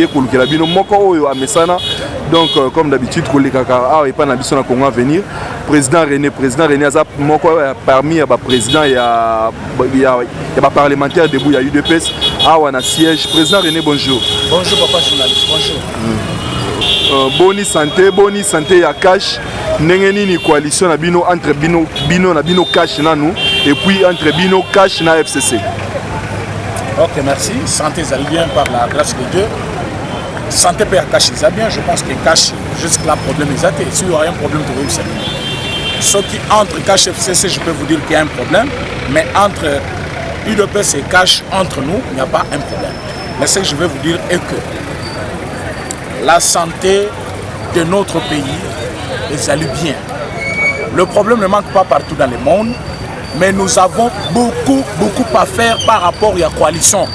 ye kolukela bino moko oyo amesana. Donc comme d'habitude kolekaka awa epa na biso na Congo à venir. Président René aza moko parmi ya ba président ya ba parlementaire debout ya UDPS awa na siège. Président René, bonjour. Bonjour papa journaliste, bonjour. Boni santé ya cash. Nengeni ni coalition na bino entre bino na bino cash na nous et puis entre bino cash na FCC. Ok, merci. Santé ça bien par la grâce de Dieu. Santé peut cash ça bien, je pense que cash jusque là problème exact. Si il y a un problème pour réussir. Ce qui entre cash FCC, je peux vous dire qu'il y a un problème, mais entre UDPS et cash entre nous, il n'y a pas un problème. Mais ce que je vais vous dire est que la santé de notre pays les allie bien. Le problème ne manque pas partout dans le monde, mais nous avons beaucoup à faire par rapport à la coalition.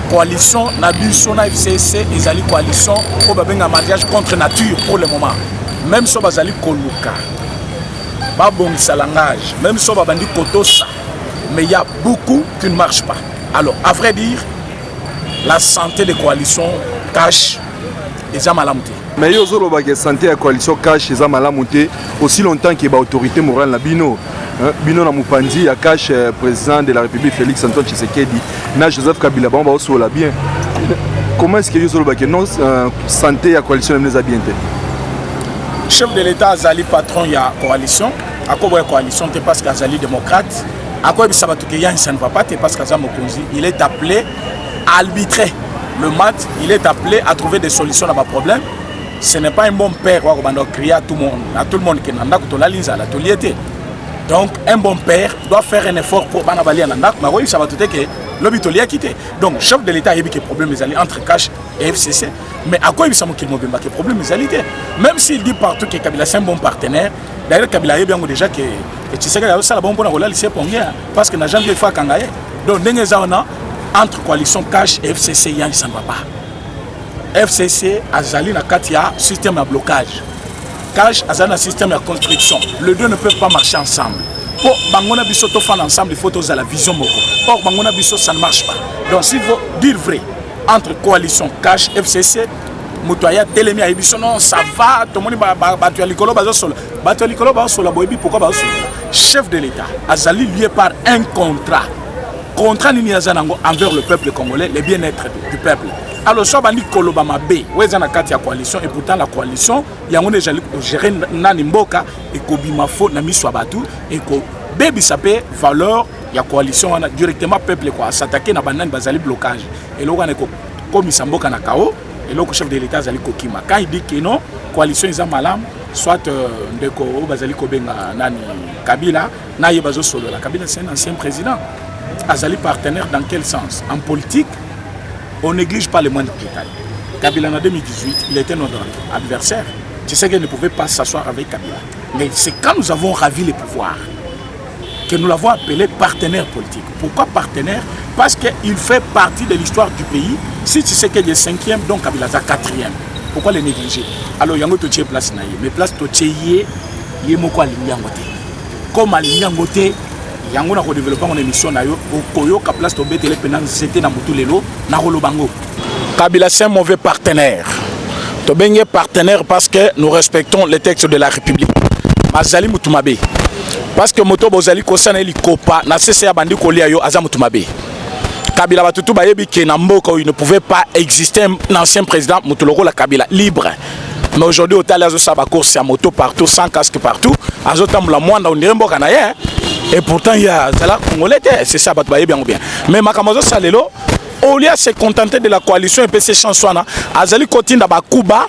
Coalition Nabiso na FCC, ils allient coalition pour un mariage contre nature pour le moment. Même si ils allient Koluka, Babong Salangage, même si ils allient Kotosa, mais il y a beaucoup qui ne marchent pas. Alors, à vrai dire, la santé des coalitions cache les amalamoutés. Mais il y a la santé de la coalition cache les amalamoutés aussi longtemps qu'il y a l'autorité morale na bino. Bino na Mupandi, il y a cache président de la République Félix Antoine Tshisekedi, na Joseph Kabila, bon, on va bien. Comment est-ce que vous avez la santé de la coalition les a bien? Chef de l'État Azali patron de la coalition, à quoi la coalition c'est parce qu'Azali démocrate, à quoi ça va tout qu'il y a ça ne va pas parce qu'Azali Mokonzi, il est appelé à arbitrer le match, il est appelé à trouver des solutions à ma problème. Ce n'est pas un bon père qui va crier à tout le monde qui n'a pas de. Donc un bon père doit faire un effort pour Banabali Ananda, mais ça va tout que l'hôpital a quitté. Donc chef de l'État a eu des problèmes entre cash et FCC, mais à quoi il s'est moqué de problème même s'il dit partout que Kabila c'est un bon partenaire, d'ailleurs Kabila a bien déjà que tu sais que ça la bonne pour la lycée parce que n'a jamais fait Kangaye. Donc entre coalition cash et FCC ça ne va pas. FCC Azali na Katia système à blocage. Cash Azali na système à construction. Les deux ne peuvent pas marcher ensemble. Pour Bangona Bisso fan ensemble, il faut à la vision moko. Or Bangona Bisso ça ne marche pas. Donc s'il faut dire vrai entre coalition cash FCC Mutoya Telemi a Bisso non ça va tout le monde battu à l'école bazosol. Battu à l'école bazosol boyebi pourquoi bazosol. Chef de l'État Azali lié par un contrat. Contrat nini azanango envers le peuple congolais, le bien-être du peuple. Alors, soit bandi kolobama B, ouais, dans la coalition, et pourtant la coalition, il y a un déjà géré Nanimboka, et Kobimafo, Nami Swabatu, et que Baby Sapé, valeur, il y a coalition, on a directement peuple quoi, s'attaquer à Banan Bazali blocage. Et là, on est comme Isamboka Nakao, et là, le chef de l'État Zali Kokima. Quand il dit que non, coalition is malam, soit de Bazali Kobenga Nani Kabila, Naye Bazo Solo. La Kabila, c'est un ancien président. Azali partenaire dans quel sens? En politique, on ne néglige pas les moindres détails. Kabila en 2018, il était notre adversaire. Tu sais qu'il ne pouvait pas s'asseoir avec Kabila. Mais c'est quand nous avons ravi les pouvoirs que nous l'avons appelé partenaire politique. Pourquoi partenaire? Parce qu'il fait partie de l'histoire du pays. Si tu sais qu'il est 5e, donc Kabila est 4e. Pourquoi le négliger? Alors, il y a une place, mais place il y a comme à l'Inyangote, yango na ko développer mon émission na yo okoyo ka place to betele penang c'était na mutu lelo na Rolobango. Kabila c'est un mauvais partenaire. To benye partenaire parce que nous respectons les textes de la République. Mazali mutumabe. Parce que moto bozali ko sana li kopa na CCA bandi ko lia yo aza mutumabe. Kabila batutu bayebi ke na mboka il ne pouvait pas exister un ancien président mutuloko la Kabila libre. Mais aujourd'hui au Talazo Saba course à moto partout sans casque partout, azotam la moindre on dirait mboka na ye. Et pourtant, il y a Zala Congolais, c'est ça, bien ou bien. Mais Makamazo Salelo, au lieu de se contenter de la coalition et PC Chansouana, Azali continue à Bakuba,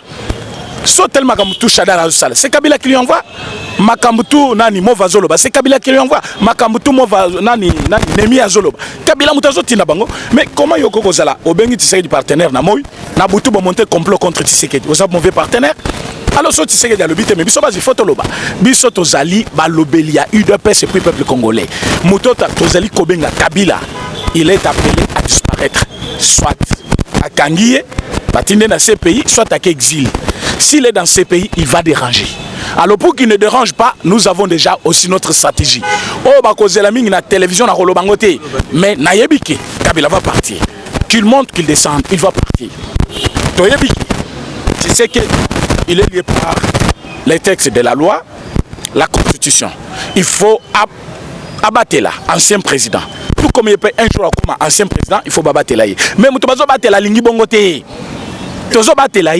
soit tel Makamoutou Chadara Sal. C'est Kabila qui lui envoie. Makamoutou Nani Mova Zoloba, c'est Kabila qui lui envoie. Makamoutou Mova Nani Nemi Azoloba. Kabila Moutazo Tinabango. Mais comment Yoko Zala, au Bengi Tshisekedi partenaire Namoy, Naboutou va monter complot contre Tshisekedi. Vous avez mauvais partenaire? Alors, si tu sais qu'il y a le but, mais il faut loba. Biso tozali balobelia UDPS et puis peuple congolais. Moutota tozali kobenga Kabila, il est appelé à disparaître, soit à Kangié, patiner dans ces pays, soit à exil. S'il est dans ces pays, il va déranger. Alors pour qu'il ne dérange pas, nous avons déjà aussi notre stratégie. Oh bah cause la mine na télévision na Rolobangote, mais na yebike Kabila va partir. Qu'il monte, qu'il descende, il va partir. Tu sais qu'il est lié par les textes de la loi, la constitution. Il faut abattre là, ancien président. Tout comme il peut un jour comme ancien président, il faut abattre là. Mais tu vas abattre la ligne bongote. Tu vas abattre là.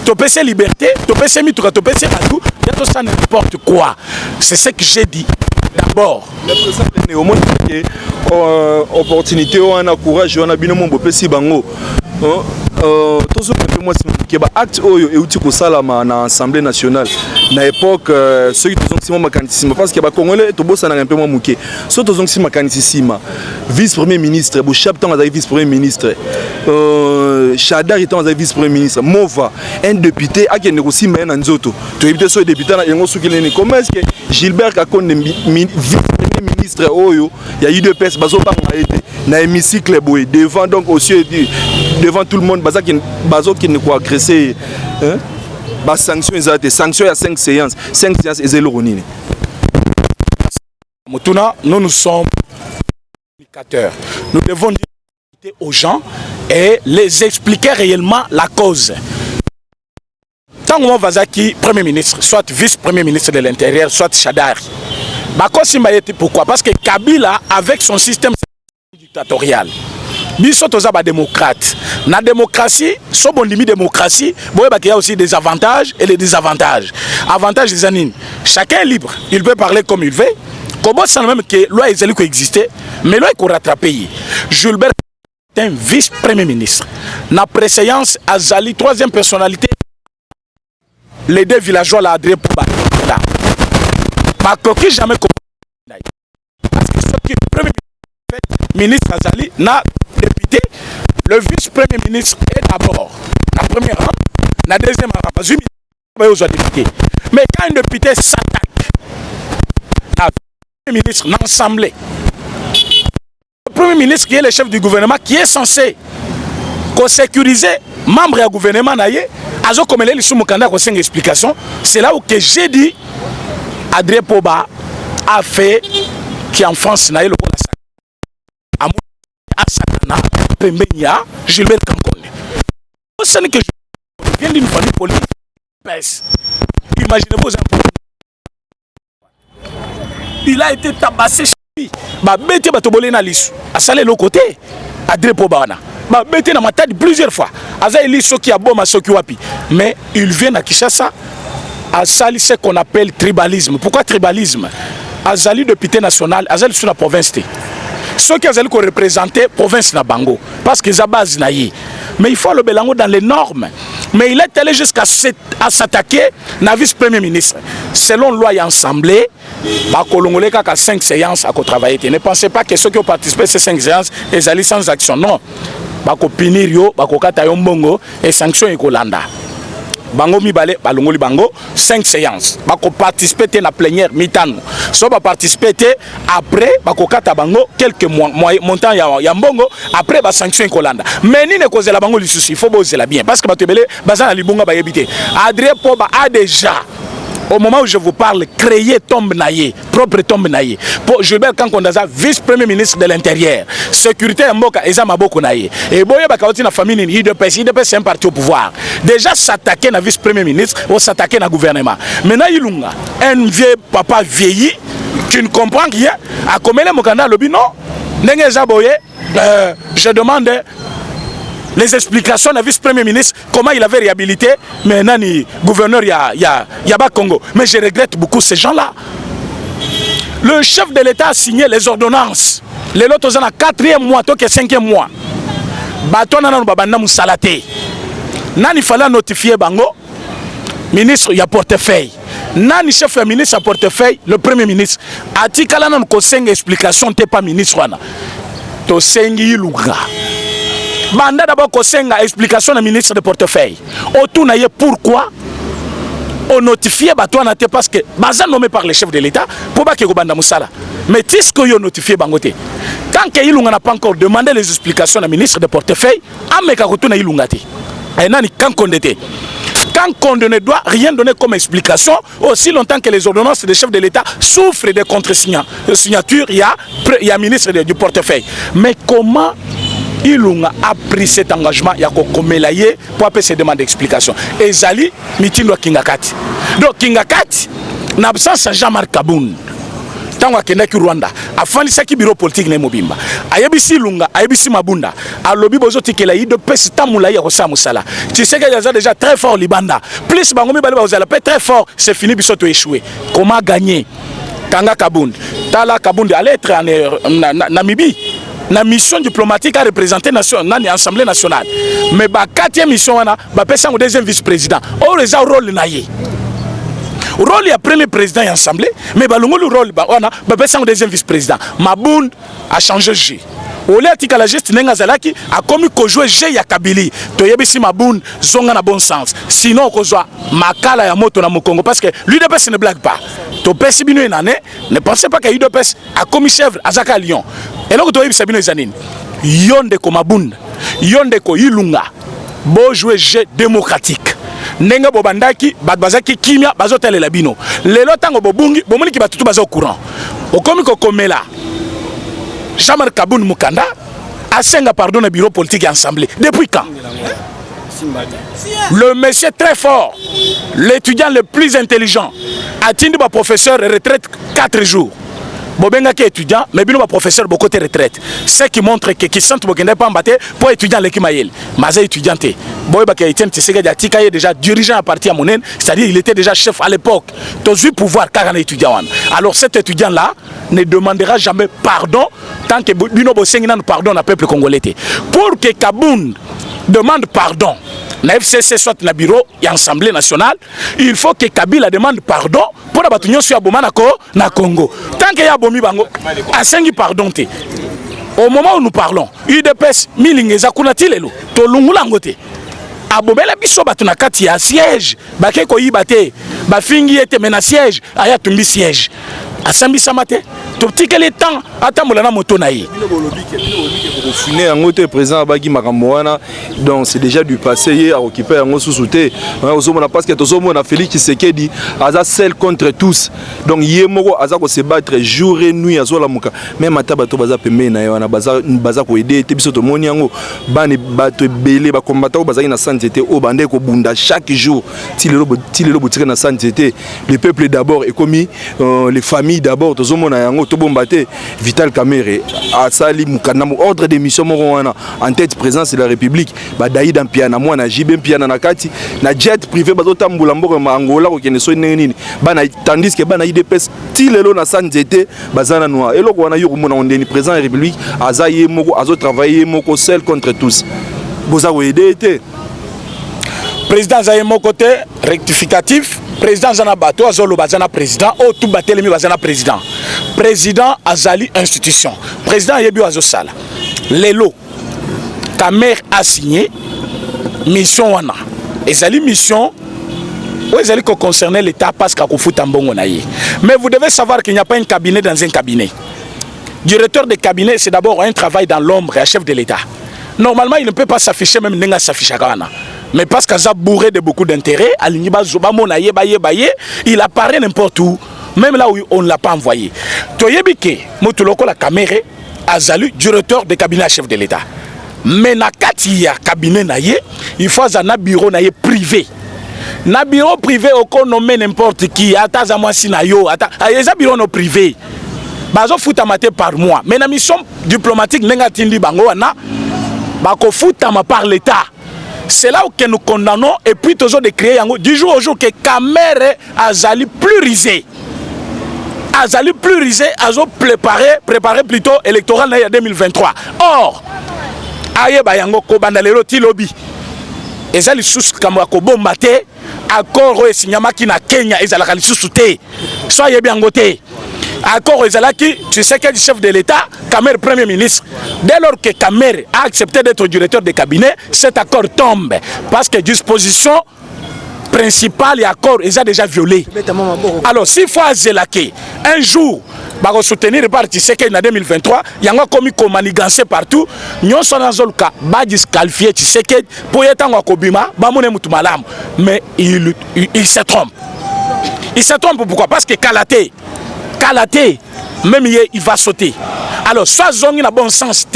Tu peux se liberté, tu peux se mitouka, tu peux se tout, tout ça n'importe quoi. C'est ce que j'ai dit. D'abord, opportunité, on a courage, on a bien mon beau petit bango. Tous moi c'est acte et outil pour ça là na Assemblée nationale na époque ceux qui sont makanissima parce que ba congolais to bossa na un peu moins mouké ceux qui sont makanissima vice premier ministre bo chapton a vice premier ministre Chadar était en vice premier ministre Mova un député a qui négocie mais na nzoto to éviter ce député na yango soukileni comment est-ce que Gilbert Kakonde vice premier ministre oyo il y a eu deux personnes bazo ba na hémicycle boy devant donc aussi devant tout le monde bazo qui ne quoi agresser hein ba sanction exacte sanction à 5 séances et zéloronine Mutuna nous sommes communicateurs nous devons dire aux gens et les expliquer réellement la cause. Tant que Vazaki premier ministre soit vice premier ministre de l'intérieur soit Chadar pourquoi parce que Kabila avec son système dictatorial biso toza ba démocrate na démocratie so bon limite démocratie boye ba qu'il y a aussi des avantages et les désavantages. Avantages des anines, chacun est libre, il peut parler comme il veut. Comment ça même que loi ezali ko exister mais loi ko rattraper. Gilbert est un vice premier ministre na préséance azali troisième personnalité les deux villageois là Adrien Pouba là pas coquille jamais parce que ce qui premier ministre azali na député le vice-premier ministre est d'abord la première rang la deuxième rang parce que député mais quand un député s'attaque à premier ministre l'Assemblée le premier ministre qui est le chef du gouvernement qui est censé sécuriser membre du gouvernement naïe azo comme les sous mukanda ko cinq explications c'est là où que j'ai dit Adrien Pouba a fait qui en France naïe le Asakana, Pembenya, Gilbert Kankone. Ce n'est que je viens d'une famille politique. Imaginez-vous un peu. Il a été tabassé chez lui. Bah, bête batobolé na lisu. A salé l'autre côté. Adrien Pouba. Bah, bête na ma tête plusieurs fois. Aza eli soki aboma soki wapi. Mais il vient à Kinshasa. A sali ce qu'on appelle tribalisme. Pourquoi tribalisme? Azali député national, Azali sur la province. Ceux qui ont représenté la province de Bango, parce qu'ils ont base naïe. Mais il faut le bélango dans les normes. Mais il est allé jusqu'à s'attaquer à vice-premier ministre. Selon loi et assemblée, il y a 5 séances à travailler. Ne pensez pas que ceux qui ont participé à ces 5 séances, ils allaient sans action. Non. Ils vont punir, ils vont et sanctions et Kolanda. Bango mibale balongoli bango 5 séances bako participer à la plénière mitano so ba participer après bako kata bango quelques montants ya mbongo après ba sanction Kolanda mais ni ne kozela bango lisusi il faut bozela bien parce que batebele bazana libunga ba yebite Adrien Pouba a déjà au moment où je vous parle, créer tombe naïe, propre tombe naïe. Pour Gilbert Kankondaza, vice-premier ministre de l'Intérieur, sécurité en Moka, Eza Maboko naïe. Et Boya Bakawati na famille, IDPS c'est un parti au pouvoir. Déjà s'attaquer à vice-premier ministre ou s'attaquer à gouvernement. Maintenant, il a un vieux papa vieilli qui ne comprend rien. A comme les Mokanda Lobi, non. Je demande les explications du vice-premier ministre, comment il avait réhabilité, mais Nani, gouverneur Yaba Congo. Mais je regrette beaucoup ces gens-là. Le chef de l'État a signé les ordonnances. Les lots sont à 4e mois, donc 5e mois. Baton nan babanda musalate. Nani fallait notifier Bango, ministre, il y a portefeuille. Nani chef de ministre à portefeuille, le premier ministre. Atikala nan ko 5 explications, t'es pas ministre. To sengi luga. Mandat d'abord qu'on senga explication du ministre de portefeuille. Autour naïe pourquoi on notifie Batouana parce que Bazan nommé par le chef de l'État pour pas que Gobanda Moussala. Mais qu'est-ce que vous notifié Bangote? Tant qu'il n'a pas encore demandé les explications du ministre de portefeuille, Ameka Rotuna Ilungati. Et Nani quand condamné. Quand on ne doit rien donner comme explication, aussi longtemps que les ordonnances des chefs de l'État souffrent de contre-signatures, il y a ministre du portefeuille. Mais comment Ilunga a pris cet engagement ya ko komelaye pour appeler ses demandes d'explication. Et Zali mitindo Kingakati. Donc Kingakati na absence de Jean-Marc Kabound. Tango akendaki Rwanda afandisaki bureau politique na Mobimba ayebisi Lunga ayebisi Mabunda alobi bozotikela yi de pesi tamula ya kosa musala tu sais que yaza déjà très fort libanda plus bangomi bale bazala pe très fort c'est fini bisoto échoué comment gagner Kanga Kabound Tala Kabound allait être en Namibie na mission diplomatique à représenter nation nani assemblée nationale mais ba quatrième mission wana ba pesa ngo deuxième vice-président o reza rôle na ye rôle ya premier président et assemblée mais balongo le rôle ba wana ba pesa ngo deuxième vice-président Mabound a changé jeu ole atika la geste nenga zalaki a commis ko jouer jeu ya Kabili to yebisi Mabound zonga na bon sens sinon ko zwa makala ya moto na Mokongo parce que l'UDPS ne blague pas to pesi bino enane ne pensez pas que l'UDPS a commis chèvre azaka Lyon et là to yebisa bino ezanini yonde ko Mabound yonde ko Ilunga bo jouer jeu démocratique nenga bobandaki bazaki kimia bazotelela bino lelo tango bobungi bomoni ki batutu bazo courant okomi ko komela Jean-Marc Kabound Mukanda asenga pardon au bureau politique et assemblée depuis quand le monsieur très fort l'étudiant le plus intelligent atteint ba professeur retraite 4 jours Bobenga qui est étudiant, mais bien professeur beaucoup de retraite. Ce qui montre que qui sentent Bokende pas embatté pour étudiant l'équimayel. Maza étudianté. Boy Baka Etienne Tshisekedi Atika est déjà dirigeant à partir à Monen, c'est-à-dire il était déjà chef à l'époque. Tous eu pouvoir car un étudiant. Alors cet étudiant là ne demandera jamais pardon tant que Bino Bosengina nous pardonne au peuple congolais. Pour que Kabound demande pardon. Na FCC soit na bureau et assemblée nationale, il faut que Kabila demande pardon pour la bataille sur Aboma na Congo. Tant que Yabomi Bango, asengi pardon te. Au moment où nous parlons, UDPS milingeza kunati lelo, to lungula ngote. Abomela biso batu na kati ya siège, bake ko yibate, ba fingi ete mena siège, aya tumbi siège. Asambi samate, to tikele temps atambola na moto na yi. Le président Abagi Makamouana, donc c'est déjà du passé hier à occuper un sous-souté. Parce que tout le monde a Félix Tshisekedi, Aza seul contre tous. Donc Yemoro Aza ko se battre jour et nuit à Zolamuka. Même à Tabato Baza Pemena, Baza ko aider, Tebisoto Moniango, Bane Bato Belé, Bakombato Baza na santé, au Bande ko Bunda chaque jour. Tilelo Boutiré na santé. Le peuple d'abord est commis, les familles d'abord, tout le monde a yango, Tobombate, Vital Kamere, Asali Mukanamu, ordre de mission en tête présence de la République badaï dans piana moi na jibem piana na kati na jet privé bazo tambula mboko Angola ko kene so nini bana tandis que bana IDPS tilelo na sanzete bazana noa eloko wana yoko mona ondeni président de la République azaye moko azo travailler moko seul contre tous boza ko aider été président zaye moko te rectificatif président zana bato azolo bazana président o tout batelemi bazana président azali institution président yebi azo sala lelo Kamer a signé mission wana ezali mission où ezali ko concerner l'état parce qu'à kofuta mbongo na ye mais vous devez savoir qu'il n'y a pas un cabinet dans un cabinet. Directeur de cabinet c'est d'abord un travail dans l'ombre et chef de l'état. Normalement il ne peut pas s'afficher même nenga s'afficher kana. Mais parce qu'il a bourré de beaucoup d'intérêts, il apparaît n'importe où, même là où on ne l'a pas envoyé. Toyebike, Motuloko la caméra, Azalu, directeur de cabinet chef de l'État. Mais na kati ya cabinet naye, il faut un bureau naye privé. Na bureau privé, on nomme n'importe qui, ata zamwasi na yo, ata, un bureau no privé. Bazo futa mate par mois. Mais na mission diplomatique, nenga tindi bango wana, bako futa ma par l'État. C'est là où nous condamnons et puis toujours de créer du jour au jour que Kamere Azali plus risé. Azali plus risé, Azo préparé plutôt électoral en 2023. Or, aye bayango ko bandalero ti lobby. Ezali sous kamwa ko bombate accord e signamaki na Kenya ezalaka lisusu te. Soyez bien ngoté. Accord ezalaki, tu sais quel chef de l'État, Kamer Premier ministre. Dès lors que Kamer a accepté d'être directeur de cabinet, cet accord tombe. Parce que disposition principale et accord, ils ont déjà violé. Alors, s'il faut azélake, un jour, va soutenir le parti Tshisekedi en 2023, il y a commis comme manigancé partout, nous sommes dans le cas, va disqualifier Tshisekedi pour être en Kobima, mais il se trompe. Il se trompe pourquoi? Parce que Kalaté, même il va sauter. Alors, soit zongi na bon sens,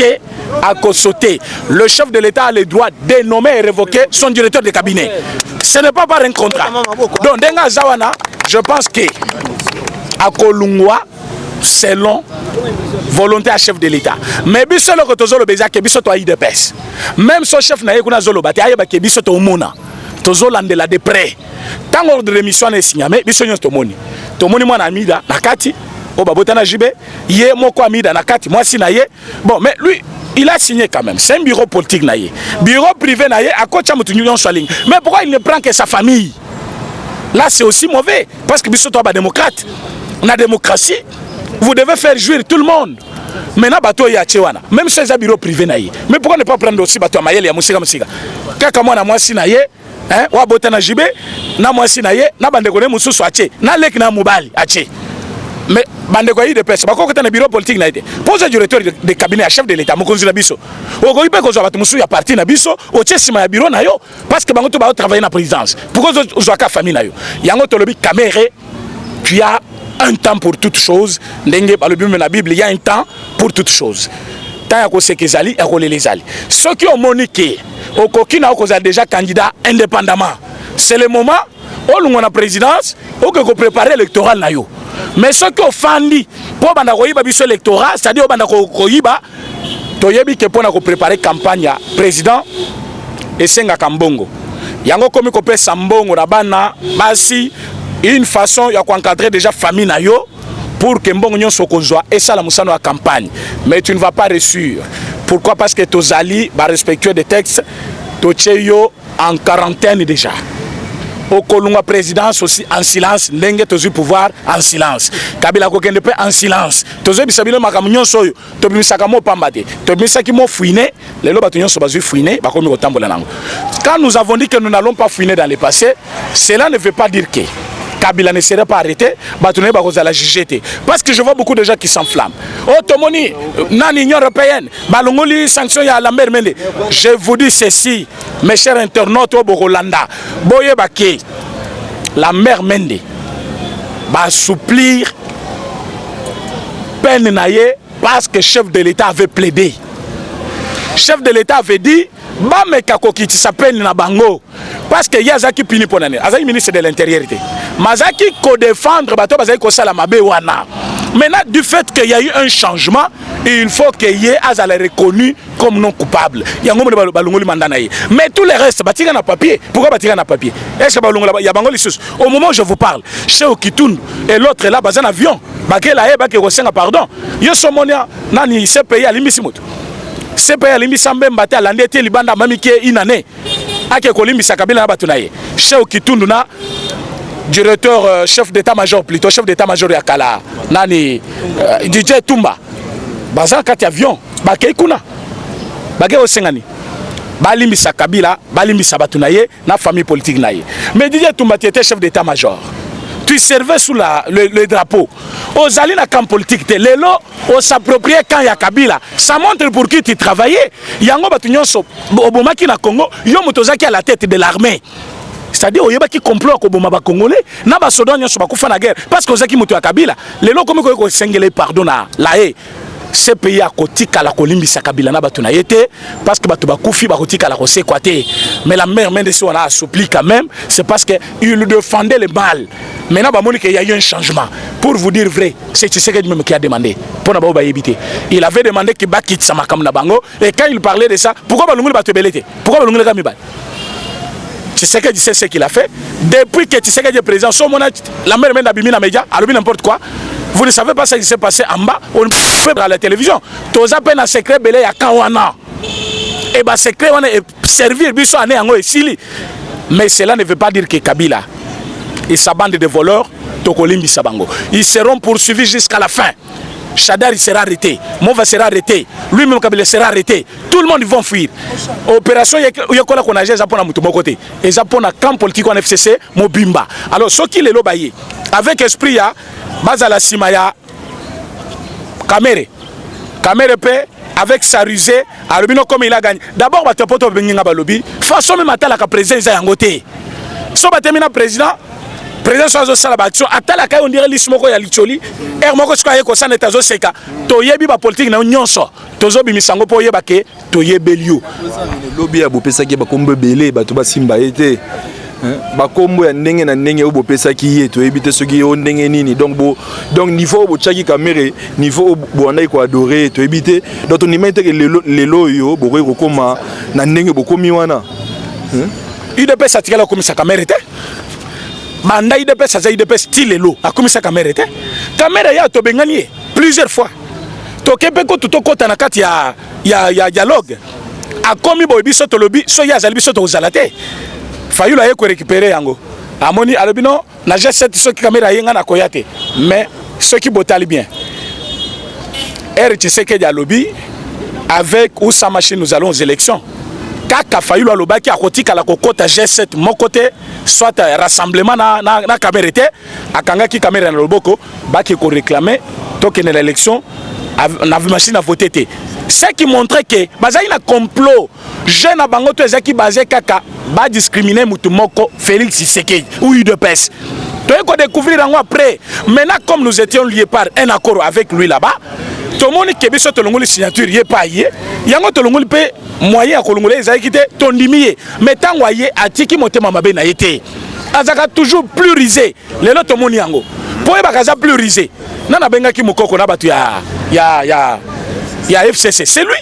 à sauter. Le chef de l'État a le droit de nommer et révoquer son directeur de cabinet. Ce n'est pas par un contrat. Donc, Denga Zawana, je pense que à Kolungwa, selon volonté à chef de l'État. Mais biso le kotozolo beza ke biso to IDPS. Même son chef na yekuna zolo bati ayeba ke biso to mona. Tozolandela de près. Tant ordre de mission est signé, mais biso nyos to moni. To moni mwana amida na kati o babota na jibe, yé moko amida na kati moi si na yé. Bon, mais lui il a signé quand même. C'est un bureau politique na yé. Bureau privé na yé à côté mutu nyon swali. Mais pourquoi il ne prend que sa famille? Là c'est aussi mauvais parce que biso to ba démocrate. La démocratie, vous devez faire jouir tout le monde. Maintenant, bateau ya tchewana. Même si c'est un bureau privé naïe. Mais pourquoi ne pas prendre aussi bateau mayel ya musiga musiga? Kaka moi na moi si naïe, hein, wa bota na jibe, na moi si naïe, na bande kone mususu ache, na lek na mubali ache. Mais bande ko yi de pesa, bako kota na bureau politique naïe. Pose le directeur de cabinet à chef de l'État, mokonzi na biso. Oko ipe ko zo batu musu ya parti na biso, o tche sima ya bureau na yo parce que bango to ba travailler na présidence. Pourquoi zo ka famille na yo? Yango to lobi caméré, tu as un temps pour toute chose. Dans la Bible, il y a un temps pour toute chose. Tant qu'il y a des zali, il y a des ali. Ceux qui ont moniqué, au coquin, ils sont déjà candidats indépendamment. C'est le moment où on a la présidence, où on a préparé l'électoral. Mais ceux qui ont fandi pour l'électorat, c'est-à-dire pour préparer la campagne la président et Senga Kambongo. Yango komi kopé Sambongo, Rabana, Basi. Une façon de encadrer déjà la famille pour que Mbongo soit et ça la moussano à campagne. Mais tu ne vas pas réussir. Pourquoi? Parce que tes alliés respectueux des textes, tu en quarantaine déjà. Au Kolunga présidence aussi en silence, n'engue tu pouvoir en silence. Kabila kokende pe en silence. Tozo bisabilo makamunyo soyo, to bimisaka mo pambate. To bimisaki mo fouiner, les lobatunyo so bazu fouiner, ba komi kotambola nango. Quand nous avons dit que nous n'allons pas fouiner dans le passé, cela ne veut pas dire que Kabila ne serait pas arrêté, la juger. Parce que je vois beaucoup de gens qui s'enflamment. Oh, Tomoni, dans l'Union européenne, balongoli sanctions à la mer Mende. Je vous dis ceci, mes chers internautes au Borolanda, Boye Bake, la mer Mende va assouplir peine naïe parce que le chef de l'État avait plaidé. Le chef de l'État avait dit, Bame Kakokiti s'appelle Nabango. Parce que Yazaki Pini Ponane, Azaki ministre de l'Intérieur. Mazaki ko défendre bateau Bazaki ko salamabe wana. Maintenant, du fait qu'il y a eu un changement, il faut qu'il y ait Azale reconnu comme non coupable. Il y a un moment de mandanaï. Mais tous les restes, Batika n'a papier. Pourquoi Batika n'a papier? Est-ce que il y a Bangoli sus? Au moment où je vous parle, chez Okitoun et l'autre est là, dans un avion. Bakela et Bakela, pardon. Yosomonia, Nani, c'est payé à l'immissimut. C'est payé à l'immissambe mbate à l'andété, Libanda, Mamike, Inane. Ake Kolimbi Sakabila na batunaye. Chez Okitoun, directeur, chef d'état-major plutôt, chef d'état-major ya Kala, Nani, DJ Tumba. Bazan kati avion, Bakei Kuna. Bakei Osengani. Balimbi Sakabila, Balimbi Sabatunaye, na famille politique naye. Mais DJ Tumba, tu étais chef d'état-major. Tu servais sous le drapeau. Aux alliés dans camp politique, les lots, on s'appropriait quand il y a Kabila. Ça montre pour qui tu travaillais. Yango Batunyoso, Obomaki na Congo, Yomotozaki à la tête de l'armée. C'est-à-dire, il y a qui complot au Boma Congolais, n'a pas soudainement sur Bakoufa la guerre. Parce que Zaki Moutou à Kabila, les lots comme ils s'engagent pardon à la haie. Ce pays à côté à la Colimbi Sakabila n'a pas tout été parce que Batouba Koufi Bakotika la Rosé Quaté. Mais la mère Mendes on a assoupli quand même, c'est parce qu'il défendait le mal. Maintenant, il y a eu un changement. Pour vous dire vrai, c'est Tshisekedi même qui a demandé. Pour ne pas éviter. Il avait demandé qu'il quitte Samakam Nabango. Et quand il parlait de ça, pourquoi Balungu va te belleter? Pourquoi Balungu va te belleter? Tshisekedi sait ce qu'il a fait. Depuis que Tshisekedi est président, la mère Mendes Abimi na média, a n'importe quoi. Vous ne savez pas ce qui s'est passé en bas, on peut à la télévision. Tous à peine un secret belé à Kawana. Et bien, secret, on est servir, biso année en Sili. Mais cela ne veut pas dire que Kabila et sa bande de voleurs, Tokolimbi Sabango, ils seront poursuivis jusqu'à la fin. Chadar il sera arrêté, Mova sera arrêté, lui-même Kabila sera arrêté. Tout le monde ils vont fuir. Opération Yakola qu'on a géré Japon à mon côté. Et Japon a camp politique en FCC, Mobimba. Alors, ce qui est l'obaye, avec esprit, Bazala Simaya, Kamere avec sa rusée, comme il a gagné. D'abord, il va te porter au Benginga Balobi. Façon même à la présidence à Yangote. Si on termine président soit au Salabatio, à Talaka, on dirait l'Ismoko Yalicholi, Hermoko Skoye Kosan et Tazo Seka, Toyebi, ma politique, n'a union so. tozo bimisango po yeba ke to yebelio lobby ya bopesa ki ba kombe belé ba to ba simba été ba kombo ya ndenge na ndenge o bopesa ki ye to ebite soki o ndenge nini donc niveau bo tchaki caméra niveau bo andai ko adorer to ebite donc on imite que lelo yo bo ko koma na ndenge bo komi wana UDPS atikala komisa caméra te banda UDPS aza UDPS style lelo akomisa caméra te caméra ya to bengani plusieurs fois to kepeko to kota na kati ya dialogue akomi bo biso to lobi so ya zali biso to zalate Fayulu ko récupérer yango amoni alobino na G7 so ki caméra yenga na koyate mais ceux qui botali bien RTC a lobby avec ou sans machine nous allons aux élections kaka Fayulu alobaki akotika la kokota G7 mon côté soit rassemblement na caméra te akanga ki caméra na loboko baki ko réclamer token l'élection na machine à voter te ce qui montrait que bazali na complot jeune à bango to ezaki basé kaka ba discriminer mutu moko Félix Tshisekedi ou UDPS to ko découvrir en après maintenant comme nous étions liés par un accord avec lui là-bas tout le monde qui biso to longoli signature yé pas yé yango to longoli pe moyen ko longoli ezaki te tondimié mais tant waye atiki motema mabe na été azaka toujours plus risé lelo to moni yango po e bakaza plus risé nana bengaki mukoko na batu ya FCC c'est lui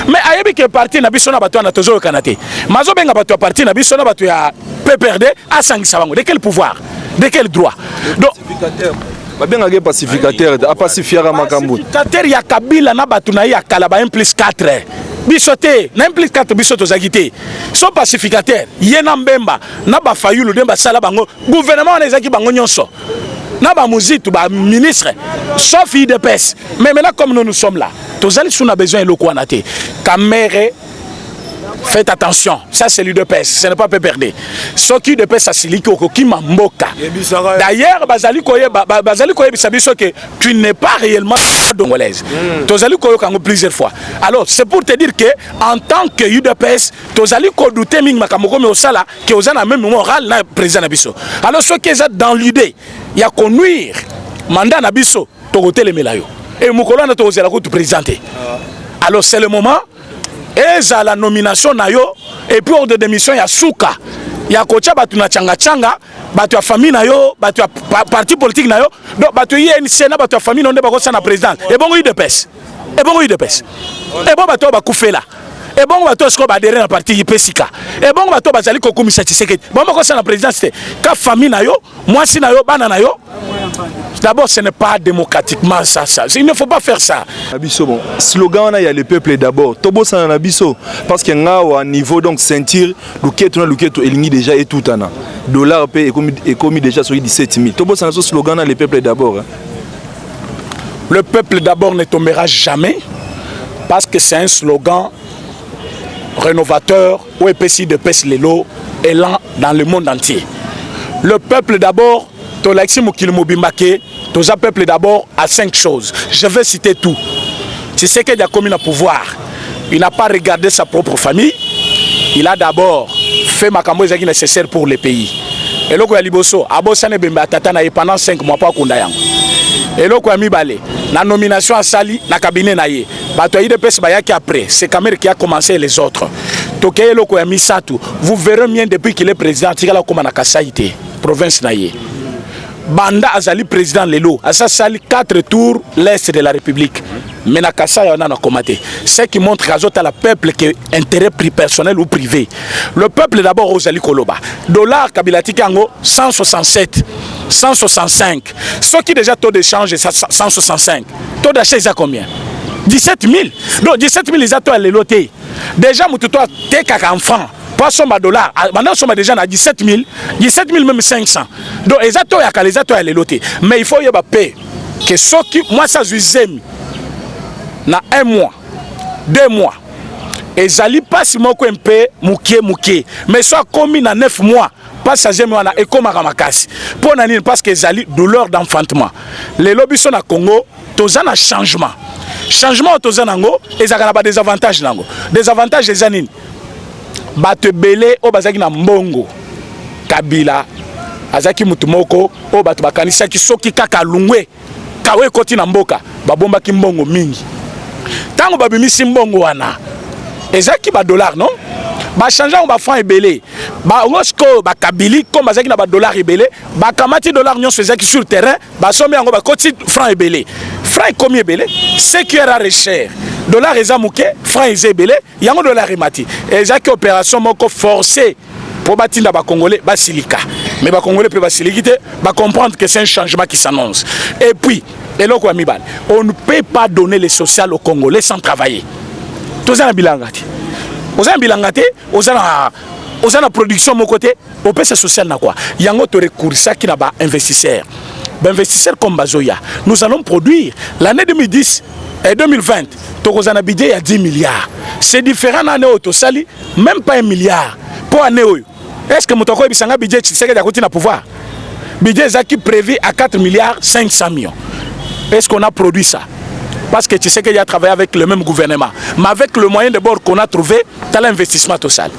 mais ayebi que parti na biso na batu na tozo kanate mazo benga batu parti na biso na batu ya PPRD a sangisa bango de quel pouvoir de quel droit donc babenga pacificateur a pacifiera makambu pacificateur ya Kabila na batu na ya kala ba 1+4 bisote na 1+4 biso tozakité so pacificateur yena mbemba na ba Fayulu demba sala bango gouvernement na ezaki bango nyonso na ba muzitu ba ministre sauf UDPS mais maintenant comme nous sommes là tous allez on a besoin de l'eau caméra faites attention ça c'est l'UDPS ce n'est pas PPRD ce qui UDPS ça c'est qui mamboka d'ailleurs bazali koye bisabiso que tu n'es pas réellement congolaise tous allez koyo kango plusieurs fois alors c'est pour te dire que en tant que UDPS tous allez ko douter mingi makamoko mais au sala que aux ana même moral na président na biso alors ce qui est dans l'idée il y a conduire mandat na biso to hôtel melayo et mukolo na to ozela ko te présenter alors c'est le moment et à la nomination nayo et puis hors de démission ya souka ya kocha batu na changa batu ya famille nayo batu ya parti politique nayo donc batu INC na batu ya famille onde bako na président et bon UDPS et bon batu ba kufela et bon batu sko ba derrière na parti IPSika et bon batu bazali ko komisa Tshisekedi bon bako na président c'est ka famille nayo moi si nayo bana nayo. D'abord, ce n'est pas démocratiquement ça. Il ne faut pas faire ça. Abisso, bon, slogan, il y a le peuple d'abord. Tobo ça en abisso parce qu'il y a un niveau donc sentir le éligné déjà et tout ana. Dollar paye et commis déjà sur 17 000. Tobo ça le slogan, le peuple d'abord. Le peuple d'abord ne tombera jamais parce que c'est un slogan rénovateur où EPC de pèse les lots élan dans le monde entier. Le peuple d'abord. Toza peuple d'abord à 5 choses. Je vais citer tout. Tu sais qu'il y a commis le pouvoir. Il n'a pas regardé sa propre famille. Il a d'abord fait makambo nécessaire pour le pays. Et là, Liboso, Abosane Bemba Tatana pendant 5 mois pas Kundayang. Et là, Mibale, la nomination à Sali, la cabinet naïe. Batoyi de Pes Bayaki après. C'est Kamer qui a commencé les autres. Tokeye Loko Misatu. Vous verrez bien depuis qu'il est président, Tigala Komanaka Saïté, province naïe. Banda Azali président Lelo, Asa Sali 4 tours l'Est de la République. Mais Nakasa y en a commenté. Ce qui montre à la peuple que intérêt personnel ou privé. Le peuple d'abord Rosali Koloba. Dollar Kabilati Kango 167, 165. Ce qui déjà taux d'échange est 165. Taux d'achat ils a combien? 17 000. Donc 17 000 ils ont à l'éloté. Déjà Moutoutoua t'es qu'à enfant. Pas $, maintenant on déjà à 17 000, même 500. Donc les atos à l'éloté. Mais il faut y payer que ce qui, moi ça je na 1 mois, 2 mois. Et j'allais pas si moi un peu mouké. Mais soit commis dans 9 mois. Pas ça j'aime et comme à Makasi. Pour nanine parce que j'allais douleur d'enfantement. Les lobbies sont à Congo, tous un changement. Changement aux Tozanango, et ça a des avantages nango. Des avantages des anines. Bate belé o bazaki na mbongo Kabila azaki mutumoko o batu bakanisaki soki kaka lungwe kawe koti na mboka babomba ki mbongo mingi tant Tango babimisi mbongo wana. Ezaki ba dollar non? Ba changer ba franc ebelé. Ba ngosko ba kabili comme bazaki na ba dollar ebelé, ba kamati dollar nyon ezaki sur terrain, ba somme yango ba koti franc ebelé. Franc combien ebelé? C'est qui era cher. Dollar ezamuke, franc ebelé, yango dollar emati. Ezaki opération moko forcée pour batinda ba congolais ba silika. Mais ba congolais peut ba silikité, ba comprendre que c'est un changement qui s'annonce. Et puis, on ne peut pas donner le social aux Congolais sans travailler. Tous en bilangati. Aux en bilangati, aux en production mon côté, au PC social na quoi? Yango te recours ça qui n'a pas investisseur. Investisseurs comme Bazoya, nous allons produire l'année 2010 et 2020. Tokozana un budget à 10 milliards. C'est différent l'année au Tosali, même pas 1 milliard. Pour année est-ce que Motoko Bisanga budget c'est que côté na pouvoir? Budget qui prévu à 4 milliards 500 millions. Est-ce qu'on a produit ça? Parce que tu sais qu'il y a travaillé avec le même gouvernement. Mais avec le moyen de bord qu'on a trouvé, tu as l'investissement total.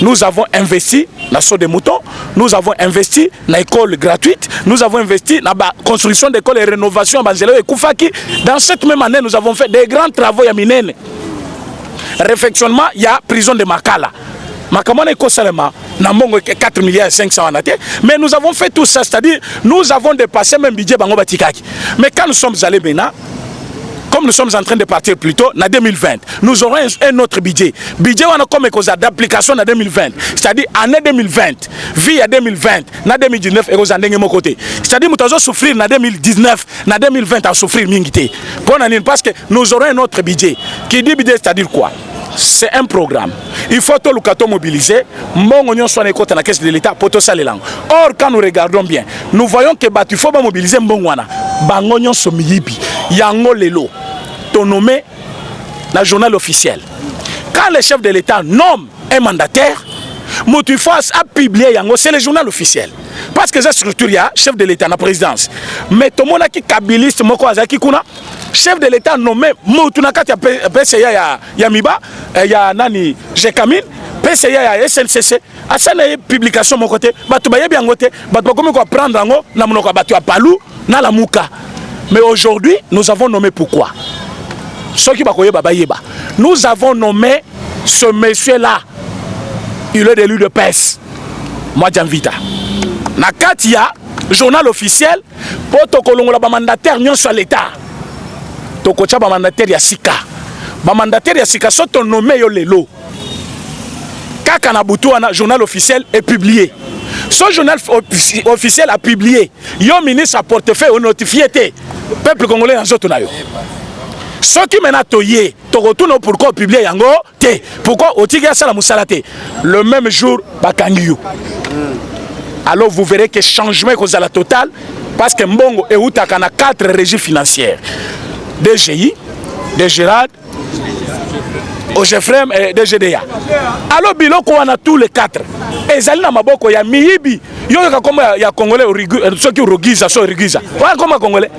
Nous avons investi dans la saut des moutons, nous avons investi dans l'école gratuite, nous avons investi dans la construction d'écoles et rénovation et Koufaki. Dans cette même année, nous avons fait des grands travaux à Minene. Réfectionnement, il y a prison de Makala. Makamana eko salema na mbongo 4 milliards 500 anaté, mais nous avons fait tout ça, c'est-à-dire nous avons dépassé même budget bango batikaki. Mais quand nous sommes allés maintenant, comme nous sommes en train de partir plus tôt, en 2020, nous aurons un autre budget. Budget on a comme cause d'application en 2020, c'est-à-dire année 2020, vie à 2020, en 2019 et aux années mon côté. C'est-à-dire nous allons souffrir en 2019, en 2020 à souffrir mingité. Parce que nous aurons un autre budget. Qui dit budget, c'est-à-dire quoi? C'est un programme. Il faut tout le mobiliser. Mon soit dans la caisse de l'État pour tout ça les langues. Or, quand nous regardons bien, nous voyons que il faut mobiliser Mbongwana. Bangonyon somiyibi. Yango lelo. Ton nommé dans le journal officiel. Quand le chef de l'État nomme un mandataire, Moutufas a publié Yango, c'est le journal officiel. Parce que cette structure, il y a chef de l'État, la présidence. Mais tout le monde qui est kabiliste, chef de l'État nommé Moutunaka, PCA, Yamiba, ya Nani, Jekamine, PCA, SNCC, à ça, il y a publication mon côté, tu vas bien côté, tu vas prendre en haut, tu vas Palou, na la Mouka. Mais aujourd'hui, nous avons nommé pourquoi? Nous avons nommé ce monsieur-là, il est d'élu de PES, moi Djanvita. Na Katia, journal officiel, pour tokolongola ba mandataire nyon sur l'État. Tokocha ba mandataire ya Sika. Ba mandataire ya Sika sont nommés yo lelo. Kaka na butu wana journal officiel est publié. Ce journal officiel a publié. Yo ministre a portefeuille au notifié peuple congolais en zoto na yo. Ce qui mena toye, to retourne pourquoi publier yango te. Pourquoi otiga sala musalate. Le même jour bakangiyo. Alors vous verrez que changement est à la totale parce que Mbongo est où t'as 4 régies financières. DGI, DGRAD, OGFREM et DGDA. Alors biloko on a tous les 4. Et Zalina Maboko ya Miyibi. Yo comme ya Congolais ceux qui Rogiza so Rogiza. Ouais comme Congolais.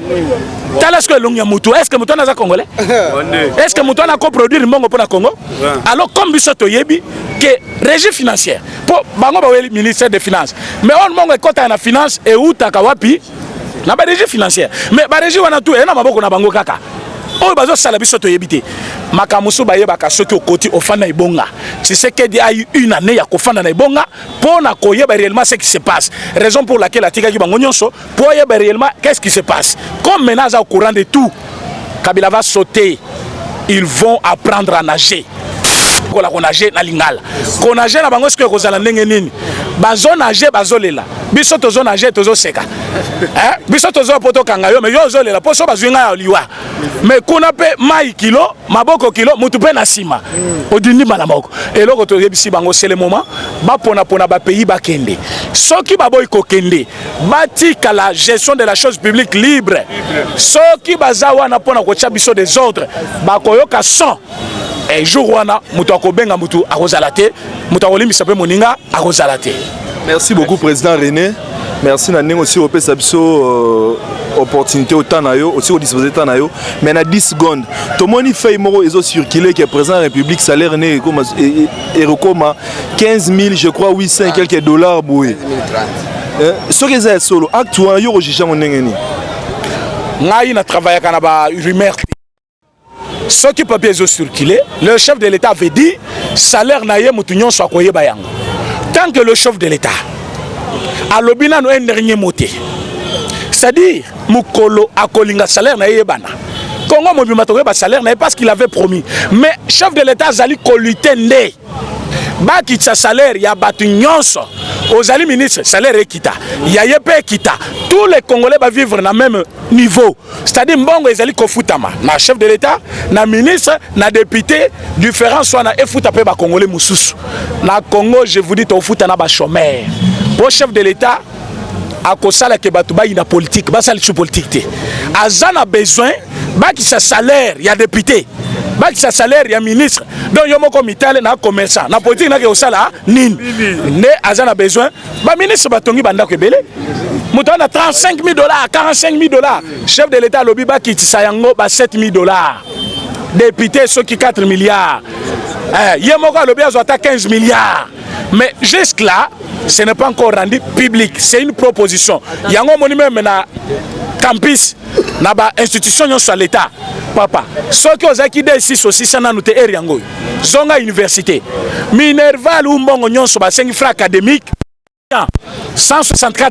Est-ce que l'on mutu est-ce que mutu na Congolais? Est-ce que mutu na ko produire Mbongo pour la Congo? Alors comme bisoto yebi que régie financière pour bango ba ministère des finances. Mais on Mbongo kota na finance et où ta kawapi na ba régie financière. Mais ba régie wana tout et na maboko na bango kaka. Oh bazo sala biso to yebite makamusu baye baka soki okoti ofana ibonga tu sais que il y a eu une année ya kofana na ibonga pour na koyeba réellement ce qui se passe, raison pour laquelle la tika ki bango nyonso pour yeba réellement qu'est-ce qui se passe. Comme maintenant au courant de tout Kabila va sauter, ils vont apprendre à nager. Kola konager na lingala konager na bango siko kozala ndenge nini bazo nager bazolela biso tozo nager tozo seka biso tozo poto kanga yo mais yo zolela poso bazwinga ya liwa mais kuna pe mai kilo maboko kilo mutu pe na sima odindi mala moko eloko to yebisi bango c'est le moment ba pona ba pays ba kende soki baboy ko kende batika la gestion de la chose publique libre soki bazawa na pona ko tia biso des ordres ba koyoka son et jour wana mutu akobenga mutu akozalate mutu akolimisa pe moninga akozalate. Merci beaucoup président René. Merci na ndenge aussi opesa biso opportunité autant na yo aussi au disposer temps na yo mais na 10 secondes tomoni feuille moko ezo circuler que président de la République salaire né comme et recoma 15 000 je crois 800 et quelques dollars boy. Ce que c'est solo acte wa yo registre ndenge ni. Ngai na travailler kana ba rumeur ceux qui papiers ont circulé, le chef de l'État avait dit salaire naïe moutonyon soit koye bayang. Tant que le chef de l'État a l'obina no un dernier moté, c'est-à-dire mukolo a kolinga salaire naïe bana. Congo mobimatoye ba salaire naïe parce qu'il avait promis. Mais chef de l'État zali kolutende. Ba kitsa salaire ya batu nyonso. Aux ali ministres salaire ekita. Ya yepe ekita. Tous les Congolais va vivre na même niveau. C'est-à-dire mbongo ezali kofutama. Na chef de l'État, na ministre, na député, différents soit na efuta pe ba Congolais mususu. Na Congo, je vous dis to futa na ba chômeur. Au chef de l'État a kosala ke batu ba ina politique, ba sali sous politique te. Azana besoin ba ki sa salaire ya député. Ba ki sa salaire ya ministre. Donc yo moko mitale na commerçant. Na politique na ke osala nini. Ne azana besoin ba ministre batongi banda ko ebele. Mouton a $35 000, $45 000. Chef de l'État lobby ba ki sayango ba $7 000. Député ceux qui 4 milliards. Yemoko lobby azota 15 milliards. Mais jusque là, ce n'est pas encore rendu public. C'est une proposition. Yango moni même na campus na ba institution sur l'État. Papa, ceux qui ont acquis des 6 aussi ça na noté eriango. Zonga université. Minerval ou mbongo nyonso ba 5 francs académiques. 164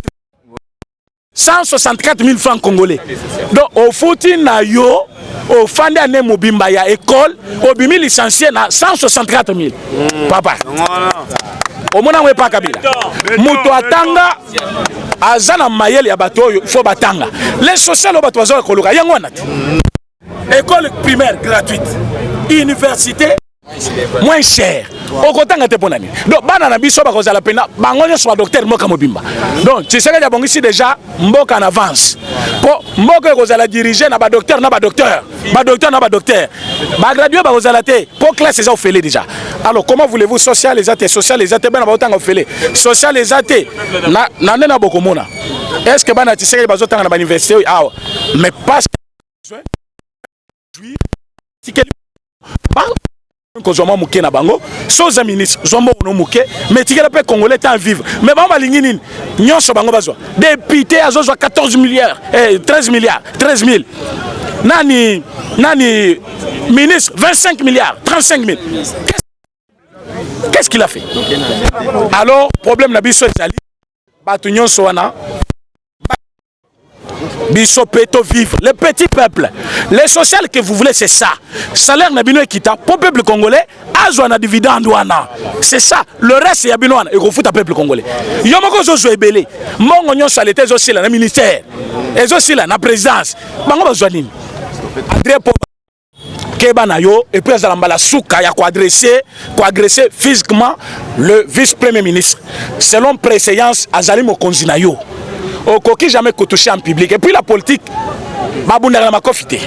000 francs congolais. Donc au fouti na yo au fande ane mobimba ya école au bimi licencié na 164 000. Papa. Au mona we pa kabila. Muto atanga azana mayele ya bato il faut batanga. Les sociaux au bato azo koloka yango wanati. École primaire gratuite. Université moins cher. Au kotanga te ponani. Donc bana na biso ba kozala pena bangonyo so docteur moka mobimba. Donc tu sais que ya bongisi déjà mboka en avance. Po mboka kozala diriger na ba docteur na ba docteur. Ba docteur na ba docteur. Ba gradué ba kozala te. Po classe ça ofele déjà. Alors comment voulez-vous social les athées ben ba otanga ofele. Social les athées na na bokomona. Est-ce que bana tu sais que ba otanga na ba université ah mais pas Kozoma muke na bango soza ministre zombo no muke mais tikela pe congolais tant vivre mais ba balingi nini nyonso bango bazwa député azozwa 14 milliards 13 milliards 13 000 nani ministre 25 milliards 35 000 qu'est-ce qu'il a fait alors problème na biso ezali batu nyonso wana Biso peto vivre, le petit peuple. Les social que vous voulez, c'est ça. Salaire nabino ekita, pour le peuple congolais, azwa na dividende wana. C'est ça. Le reste, c'est yabino wana. Et qu'on fout à peuple congolais. Yomoko zo ebele. Mongo nyon salete zo sila na ministère. Et zo sila na présidence. Bango bazwa nini. André Poba. Keba na yo, et puis azalambala souka ya agresser physiquement le vice-premier ministre. Selon préséance, azali mokonzi na yo. Au coquille jamais touché en public. Et puis la politique, babunda ma kofité.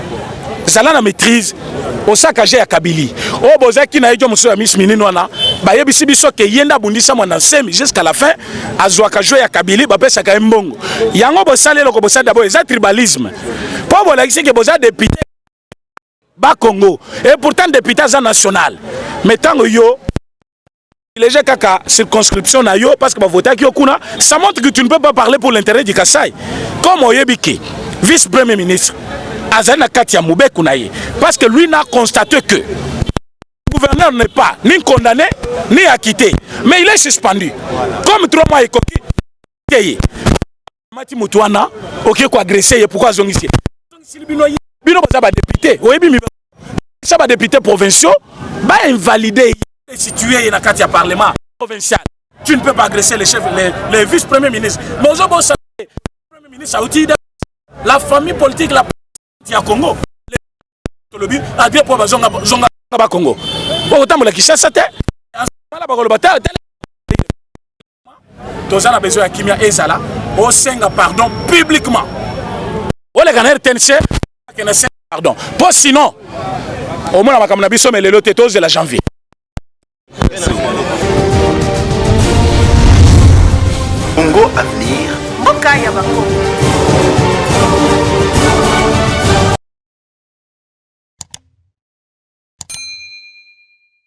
Zala na maîtrise au saccagé à Kabili. Au bozaki na ejo muso Miss Mininoana, ba yebisi biso ke yenda bundisa mwana semi jusqu'à la fin azwaka jouer à Kabili ba pesa ka mbongo. Yango bosale loko bosale d'abord les tribalisme. Pour bolakisi ke boza député ba Congo et pourtant député za national. Mais tango yo les gens qui ont circonscription na yo parce que voter qui okuna ça montre que tu ne peux pas parler pour l'intérêt du Kassai. Comme Oyebiki, vice-premier ministre, Azana Katia Moubekou naye, parce que lui n'a constaté que le gouverneur n'est pas ni condamné ni acquitté, mais il est suspendu. Comme 3 mois et coquille, Mati Moutouana, ok quoi agresser, pourquoi zongissier? Bino bazaba député, Oyebi ça député provinciaux, ba invalidé. Situé dans le parlement provincial, tu ne peux pas agresser les chefs, les vice-premiers ministres. Mais aujourd'hui, le premier ministre a outil la famille politique, la politique à Congo. Le but a dit pour Zonga Congo. Autant que la Kinshasa, tous a besoin de Kimia et Zala, au Senga pardon publiquement. On les gagne RTNC, pardon. Pas sinon, au moins, on a besoin de les loter de la janvier. Congo Avenir. Mboka ya Bakongo.